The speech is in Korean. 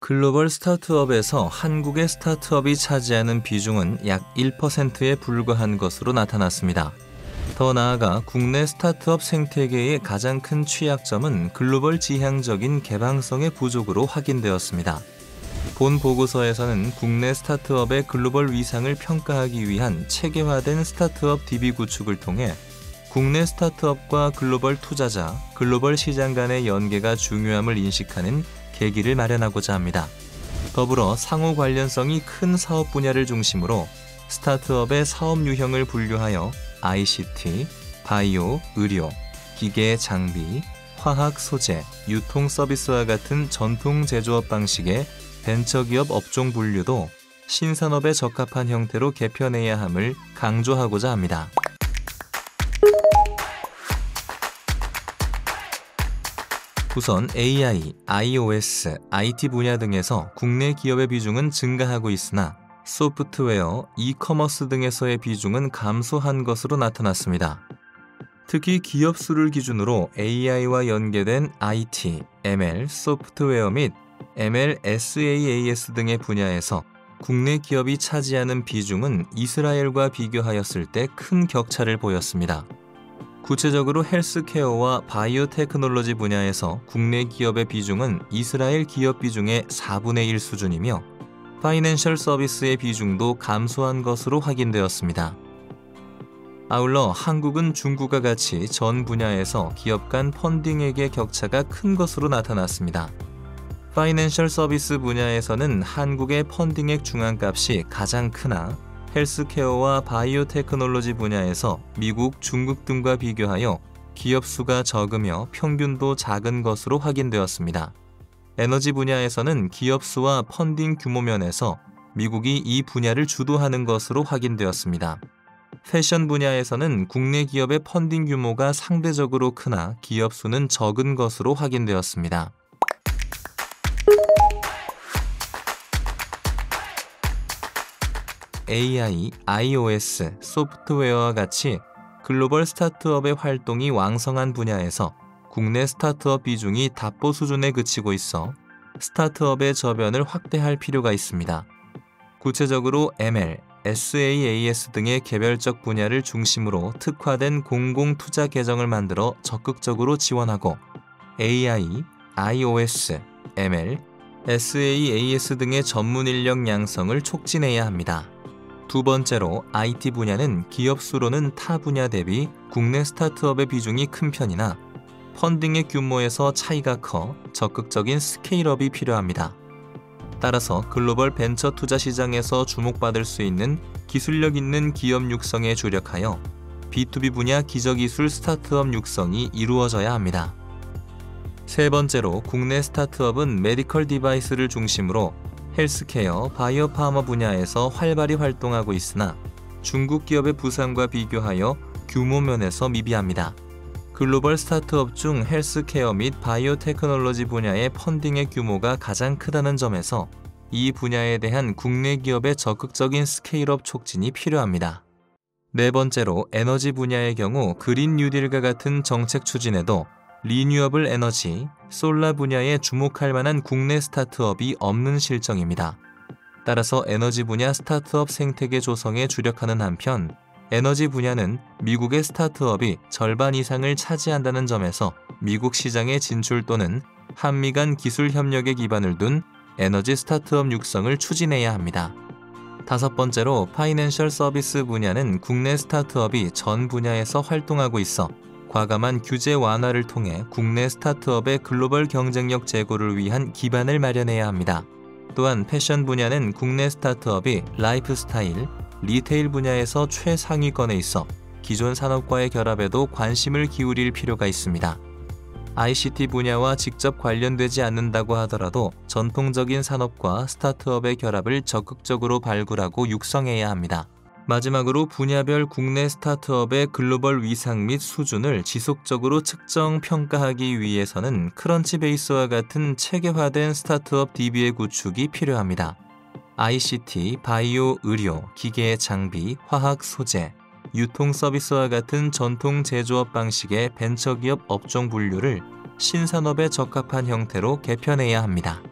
글로벌 스타트업에서 한국의 스타트업이 차지하는 비중은 약 1%에 불과한 것으로 나타났습니다. 더 나아가 국내 스타트업 생태계의 가장 큰 취약점은 글로벌 지향적인 개방성의 부족으로 확인되었습니다. 본 보고서에서는 국내 스타트업의 글로벌 위상을 평가하기 위한 체계화된 스타트업 DB 구축을 통해 국내 스타트업과 글로벌 투자자, 글로벌 시장 간의 연계가 중요함을 인식하는 계기를 마련하고자 합니다. 더불어 상호 관련성이 큰 사업 분야를 중심으로 스타트업의 사업 유형을 분류하여 ICT, 바이오, 의료, 기계, 장비, 화학, 소재, 유통 서비스와 같은 전통 제조업 방식의 벤처기업 업종 분류도 신산업에 적합한 형태로 개편해야 함을 강조하고자 합니다. 우선 AI, iOS, IT 분야 등에서 국내 기업의 비중은 증가하고 있으나 소프트웨어, 이커머스 등에서의 비중은 감소한 것으로 나타났습니다. 특히 기업 수를 기준으로 AI와 연계된 IT, ML, 소프트웨어 및 ML, SaaS 등의 분야에서 국내 기업이 차지하는 비중은 이스라엘과 비교하였을 때 큰 격차를 보였습니다. 구체적으로 헬스케어와 바이오 테크놀로지 분야에서 국내 기업의 비중은 이스라엘 기업 비중의 4분의 1 수준이며 파이낸셜 서비스의 비중도 감소한 것으로 확인되었습니다. 아울러 한국은 중국과 같이 전 분야에서 기업 간 펀딩액의 격차가 큰 것으로 나타났습니다. 파이낸셜 서비스 분야에서는 한국의 펀딩액 중앙값이 가장 크나 헬스케어와 바이오 테크놀로지 분야에서 미국, 중국 등과 비교하여 기업 수가 적으며 평균도 작은 것으로 확인되었습니다. 에너지 분야에서는 기업 수와 펀딩 규모 면에서 미국이 이 분야를 주도하는 것으로 확인되었습니다. 패션 분야에서는 국내 기업의 펀딩 규모가 상대적으로 크나 기업 수는 적은 것으로 확인되었습니다. AI, iOS, 소프트웨어와 같이 글로벌 스타트업의 활동이 왕성한 분야에서 국내 스타트업 비중이 답보 수준에 그치고 있어 스타트업의 저변을 확대할 필요가 있습니다. 구체적으로 ML, SaaS 등의 개별적 분야를 중심으로 특화된 공공투자 계정을 만들어 적극적으로 지원하고 AI, iOS, ML, SaaS 등의 전문 인력 양성을 촉진해야 합니다. 두 번째로 IT 분야는 기업 수로는 타 분야 대비 국내 스타트업의 비중이 큰 편이나 펀딩의 규모에서 차이가 커 적극적인 스케일업이 필요합니다. 따라서 글로벌 벤처 투자 시장에서 주목받을 수 있는 기술력 있는 기업 육성에 주력하여 B2B 분야 기저기술 스타트업 육성이 이루어져야 합니다. 세 번째로 국내 스타트업은 메디컬 디바이스를 중심으로 헬스케어, 바이오 파머 분야에서 활발히 활동하고 있으나 중국 기업의 부상과 비교하여 규모 면에서 미비합니다. 글로벌 스타트업 중 헬스케어 및 바이오 테크놀로지 분야의 펀딩의 규모가 가장 크다는 점에서 이 분야에 대한 국내 기업의 적극적인 스케일업 촉진이 필요합니다. 네 번째로 에너지 분야의 경우 그린 뉴딜과 같은 정책 추진에도 리뉴어블 에너지, 솔라 분야에 주목할 만한 국내 스타트업이 없는 실정입니다. 따라서 에너지 분야 스타트업 생태계 조성에 주력하는 한편 에너지 분야는 미국의 스타트업이 절반 이상을 차지한다는 점에서 미국 시장의 진출 또는 한미 간 기술 협력에 기반을 둔 에너지 스타트업 육성을 추진해야 합니다. 다섯 번째로 파이낸셜 서비스 분야는 국내 스타트업이 전 분야에서 활동하고 있어 과감한 규제 완화를 통해 국내 스타트업의 글로벌 경쟁력 제고를 위한 기반을 마련해야 합니다. 또한 패션 분야는 국내 스타트업이 라이프스타일, 리테일 분야에서 최상위권에 있어 기존 산업과의 결합에도 관심을 기울일 필요가 있습니다. ICT 분야와 직접 관련되지 않는다고 하더라도 전통적인 산업과 스타트업의 결합을 적극적으로 발굴하고 육성해야 합니다. 마지막으로 분야별 국내 스타트업의 글로벌 위상 및 수준을 지속적으로 측정 평가하기 위해서는 크런치베이스와 같은 체계화된 스타트업 DB의 구축이 필요합니다. ICT, 바이오, 의료, 기계, 장비, 화학, 소재, 유통 서비스와 같은 전통 제조업 방식의 벤처기업 업종 분류를 신산업에 적합한 형태로 개편해야 합니다.